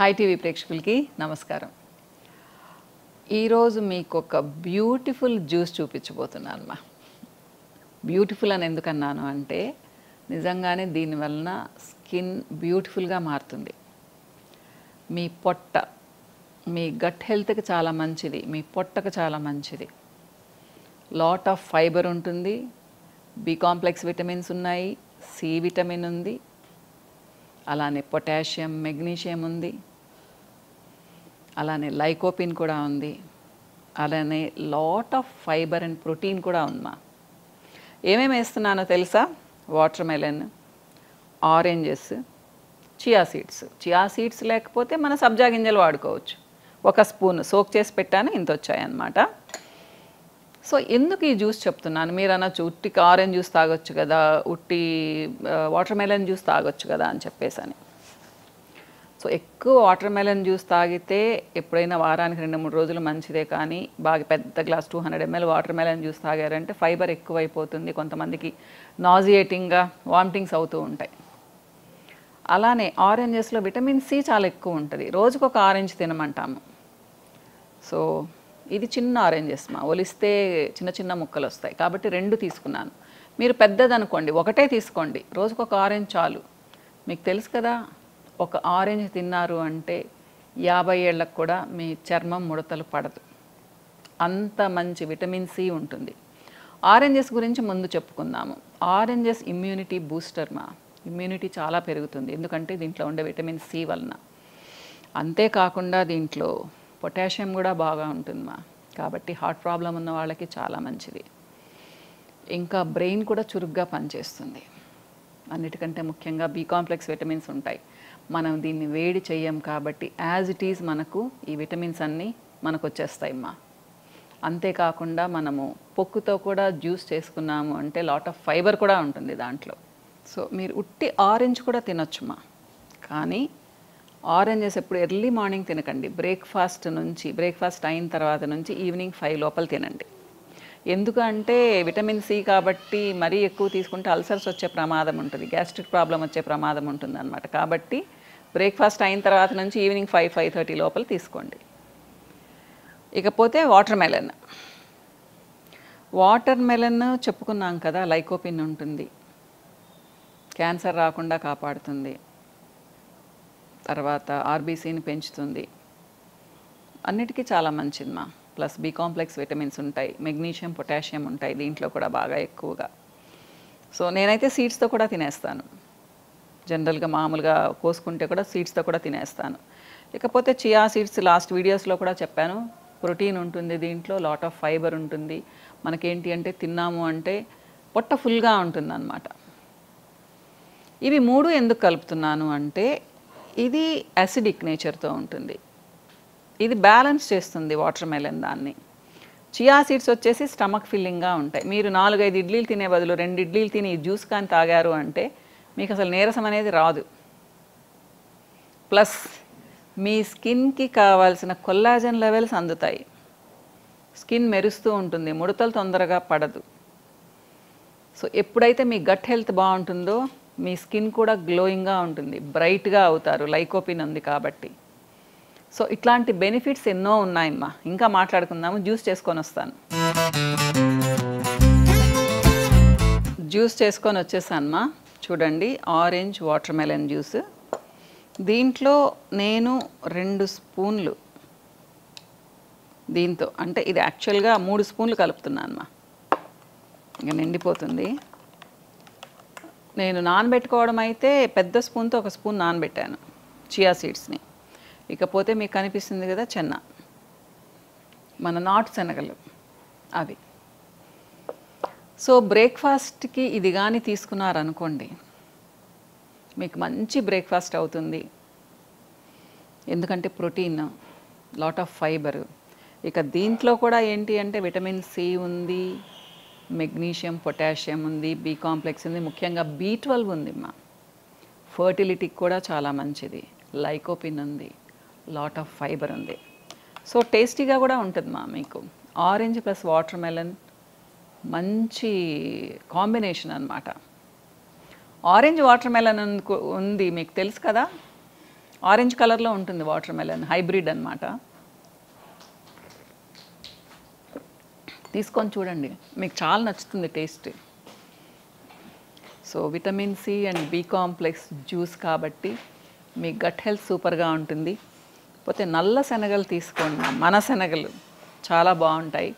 Hi TV ప్రేక్షకులకి నమస్కారం. ఈరోజు మీకు ఒక బ్యూటిఫుల్ జ్యూస్ చూపించబోతున్నాను. బ్యూటిఫుల్ అని ఎందుకన్నాను అంటే నిజంగానే దీనివలన స్కిన్ బ్యూటిఫుల్గా మారుతుంది. మీ పొట్ట, మీ గట్ హెల్త్కి చాలా మంచిది, మీ పొట్టకు చాలా మంచిది. లాట్ ఆఫ్ ఫైబర్ ఉంటుంది, బి కాంప్లెక్స్ విటమిన్స్ ఉన్నాయి, సి విటమిన్ ఉంది, అలానే పొటాషియం, మెగ్నీషియం ఉంది, అలానే లైకోపిన్ కూడా ఉంది, అలానే lot of fibre and protein కూడా ఉందమ్మా. ఏమేమి వేస్తున్నానో తెలుసా? Water melon, oranges, chia seeds. Chia seeds లేకపోతే మన సబ్జా గింజలు వాడుకోవచ్చు. ఒక స్పూన్ సోక్ చేసి పెట్టాను, ఇంత వచ్చాయన్నమాట. సో ఎందుకు ఈ జ్యూస్ చెప్తున్నాను? మీరు అనొచ్చు ఉట్టి ఆరెంజ్ జ్యూస్ తాగొచ్చు కదా, ఉట్టి వాటర్ మెలన్ జ్యూస్ తాగొచ్చు కదా అని చెప్పేసి. సో ఎక్కువ వాటర్ మెలన్ జ్యూస్ తాగితే ఎప్పుడైనా వారానికి 2-3 రోజులు మంచిదే, కానీ బాగా పెద్ద glass 200 ml watermelon juice తాగారంటే ఫైబర్ ఎక్కువైపోతుంది, కొంతమందికి నాజియేటింగ్గా వామిటింగ్స్ అవుతూ ఉంటాయి. అలానే ఆరెంజెస్లో విటమిన్ సి చాలా ఎక్కువ ఉంటుంది, రోజుకు ఒక ఆరెంజ్ తినమంటాము. సో ఇది చిన్న ఆరెంజెస్ ఒలిస్తే చిన్న చిన్న ముక్కలు వస్తాయి కాబట్టి 2 తీసుకున్నాను. మీరు పెద్దదనుకోండి ఒకటే తీసుకోండి, రోజుకు ఒక ఆరెంజ్ చాలు. మీకు తెలుసు కదా, ఒక ఆరెంజ్ తిన్నారు అంటే 50 ఏళ్ళకు కూడా మీ చర్మం ముడతలు పడదు, అంత మంచి విటమిన్ సి ఉంటుంది. ఆరెంజెస్ గురించి ముందు చెప్పుకుందాము. Oranges immunity booster. ఇమ్యూనిటీ చాలా పెరుగుతుంది ఎందుకంటే దీంట్లో ఉండే విటమిన్ సి వలన. అంతేకాకుండా దీంట్లో పొటాషియం కూడా బాగా ఉంటుంది కాబట్టి హార్ట్ ప్రాబ్లం ఉన్న వాళ్ళకి చాలా మంచిది. ఇంకా బ్రెయిన్ కూడా చురుగ్గా పనిచేస్తుంది. అన్నిటికంటే ముఖ్యంగా బి కాంప్లెక్స్ విటమిన్స్ ఉంటాయి. మనం దీన్ని వేడి చెయ్యం కాబట్టి యాజ్ ఇట్ ఈజ్ మనకు ఈ విటమిన్స్ అన్నీ మనకు వచ్చేస్తాయి. అంతేకాకుండా మనము పొక్కుతో కూడా జ్యూస్ చేసుకున్నాము అంటే లాట్ ఆఫ్ ఫైబర్ కూడా ఉంటుంది దాంట్లో. సో మీరు ఉట్టి ఆరెంజ్ కూడా తినొచ్చుమా, కానీ ఆరెంజెస్ ఎప్పుడు ఎర్లీ మార్నింగ్ తినకండి. బ్రేక్ఫాస్ట్ అయిన తర్వాత నుంచి ఈవినింగ్ 5 లోపల తినండి. ఎందుకంటే విటమిన్ సి కాబట్టి మరీ ఎక్కువ తీసుకుంటే అల్సర్స్ వచ్చే ప్రమాదం ఉంటుంది, గ్యాస్ట్రిక్ ప్రాబ్లం వచ్చే ప్రమాదం ఉంటుంది అన్నమాట. కాబట్టి బ్రేక్ఫాస్ట్ అయిన తర్వాత నుంచి ఈవినింగ్ 5-5:30 లోపల తీసుకోండి. ఇకపోతే వాటర్ మెలన్ చెప్పుకున్నాం కదా, లైకోపిన్ ఉంటుంది, క్యాన్సర్ రాకుండా కాపాడుతుంది, తర్వాత ఆర్బీసీని పెంచుతుంది, అన్నిటికీ చాలా మంచిది ప్లస్ బి కాంప్లెక్స్ విటమిన్స్ ఉంటాయి, మెగ్నీషియం, పొటాషియం ఉంటాయి దీంట్లో కూడా బాగా ఎక్కువగా. సో నేనైతే సీడ్స్తో కూడా తినేస్తాను, జనరల్గా మామూలుగా కోసుకుంటే కూడా సీడ్స్తో కూడా తినేస్తాను. ఇకపోతే చియా సీడ్స్ లాస్ట్ వీడియోస్లో కూడా చెప్పాను, ప్రోటీన్ ఉంటుంది దీంట్లో, లాట్ ఆఫ్ ఫైబర్ ఉంటుంది. మనకేంటి అంటే తిన్నాము అంటే పొట్ట ఫుల్గా ఉంటుంది అన్నమాట. ఇవి 3 ఎందుకు కలుపుతున్నాను అంటే ఇది యాసిడిక్ నేచర్తో ఉంటుంది, ఇది బ్యాలెన్స్ చేస్తుంది వాటర్ మెలన్ దాన్ని. చియా సీడ్స్ వచ్చేసి స్టమక్ ఫిల్లింగ్గా ఉంటాయి. మీరు 4-5 ఇడ్లీలు తినే బదులు 2 ఇడ్లీలు తిని జ్యూస్ కానీ తాగారు అంటే మీకు అసలు నీరసం అనేది రాదు. ప్లస్ మీ స్కిన్కి కావాల్సిన కొల్లాజన్ లెవెల్స్ అందుతాయి, స్కిన్ మెరుస్తూ ఉంటుంది, ముడతలు తొందరగా పడదు. సో ఎప్పుడైతే మీ గట్ హెల్త్ బాగుంటుందో మీ స్కిన్ కూడా గ్లోయింగ్గా ఉంటుంది, బ్రైట్గా అవుతారు, లైకోపిన్ ఉంది కాబట్టి. సో ఇట్లాంటి బెనిఫిట్స్ ఎన్నో ఉన్నాయమ్మా, ఇంకా మాట్లాడుకుందాము. జ్యూస్ చేసుకొని వస్తాను. జ్యూస్ చేసుకొని వచ్చేసానమ్మా. చూడండి, ఆరెంజ్ వాటర్ మెలన్ జ్యూస్. దీంట్లో నేను 2 స్పూన్లు, దీంతో అంటే ఇది యాక్చువల్గా 3 స్పూన్లు కలుపుతున్నానమ్మా, ఇంకా నిండిపోతుంది. నేను నానబెట్టుకోవడం అయితే పెద్ద స్పూన్తో 1 స్పూన్ నానబెట్టాను చియా సీడ్స్ని. ఇకపోతే మీకు కనిపిస్తుంది కదా చెన్న, మన నాటు శనగలు అవి. సో బ్రేక్ఫాస్ట్కి ఇది కానీ తీసుకున్నారనుకోండి మీకు మంచి బ్రేక్ఫాస్ట్ అవుతుంది, ఎందుకంటే ప్రోటీన్, లాట్ ఆఫ్ ఫైబర్. ఇక దీంట్లో కూడా ఏంటి అంటే విటమిన్ సి ఉంది, మెగ్నీషియం, పొటాషియం ఉంది, బి కాంప్లెక్స్ ఉంది, ముఖ్యంగా B12 ఉంది ఫర్టిలిటీకి కూడా చాలా మంచిది, లైకోపిన్ ఉంది, లాట్ ఆఫ్ ఫైబర్ ఉంది. సో టేస్టీగా కూడా ఉంటుంది మీకు. ఆరెంజ్ ప్లస్ వాటర్ మెలన్ మంచి కాంబినేషన్ అన్నమాట. ఆరెంజ్ వాటర్ మెలన్ ఉంది మీకు తెలుసు కదా, ఆరెంజ్ కలర్లో ఉంటుంది వాటర్ మెలన్, హైబ్రిడ్ అన్నమాట. తీసుకొని చూడండి, మీకు చాలా నచ్చుతుంది taste. So vitamin C and B complex juice కాబట్టి మీ గట్ హెల్త్ సూపర్గా ఉంటుంది. పోతే నల్ల శనగలు తీసుకోండి, మన శనగలు చాలా బాగుంటాయి.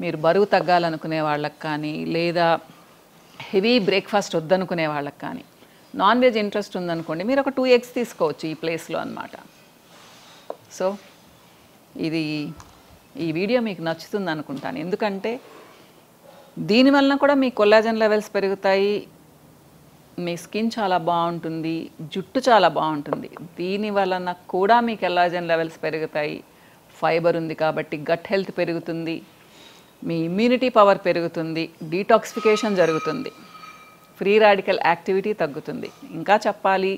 మీరు బరువు తగ్గాలనుకునే వాళ్ళకి కానీ, లేదా హెవీ బ్రేక్ఫాస్ట్ వద్దనుకునే వాళ్ళకి కానీ, నాన్ వెజ్ ఇంట్రెస్ట్ ఉందనుకోండి, మీరు ఒక 2 eggs తీసుకోవచ్చు ఈ ప్లేస్లో అన్నమాట. సో ఈ వీడియో మీకు నచ్చుతుంది అనుకుంటాను, ఎందుకంటే దీనివలన కూడా మీ కొల్లాజన్ లెవెల్స్ పెరుగుతాయి, మీ స్కిన్ చాలా బాగుంటుంది, జుట్టు చాలా బాగుంటుంది. దీని వలన కూడా మీ కొల్లాజన్ లెవెల్స్ పెరుగుతాయి. ఫైబర్ ఉంది కాబట్టి గట్ హెల్త్ పెరుగుతుంది, మీ ఇమ్యూనిటీ పవర్ పెరుగుతుంది, డీటాక్సిఫికేషన్ జరుగుతుంది, ఫ్రీ రాడికల్ యాక్టివిటీ తగ్గుతుంది. ఇంకా చెప్పాలి,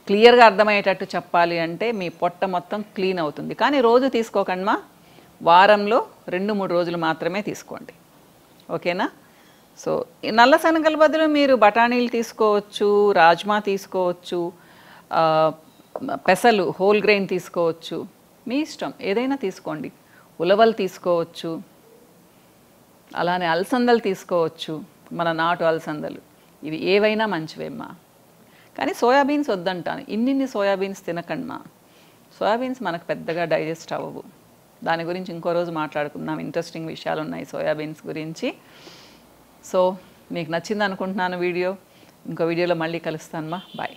క్లియర్గా అర్థమయ్యేటట్టు చెప్పాలి అంటే మీ పొట్ట మొత్తం క్లీన్ అవుతుంది. కానీ రోజు తీసుకోకండి, వారంలో 2-3 రోజులు మాత్రమే తీసుకోండి, ఓకేనా? సో ఈ నల్ల శనగల బదులు మీరు బఠానీలు తీసుకోవచ్చు, రాజ్మా తీసుకోవచ్చు, పెసలు హోల్ గ్రెయిన్ తీసుకోవచ్చు, మీ ఇష్టం, ఏదైనా తీసుకోండి. ఉలవలు తీసుకోవచ్చు, అలానే అలసందలు తీసుకోవచ్చు, మన నాటు అలసందలు, ఇవి ఏవైనా మంచివేమ్మా. కానీ సోయాబీన్స్ వద్దంటాను, ఇన్ని సోయాబీన్స్ తినకండి. సోయాబీన్స్ మనకు పెద్దగా డైజెస్ట్ అవ్వవు. దాని గురించి ఇంకో రోజు మాట్లాడుకుందాం, ఇంట్రెస్టింగ్ విషయాలు ఉన్నాయి సోయాబీన్స్ గురించి. సో మీకు నచ్చింది అనుకుంటున్నాను వీడియో. ఇంకో వీడియోలో మళ్ళీ కలుస్తాను. బాయ్.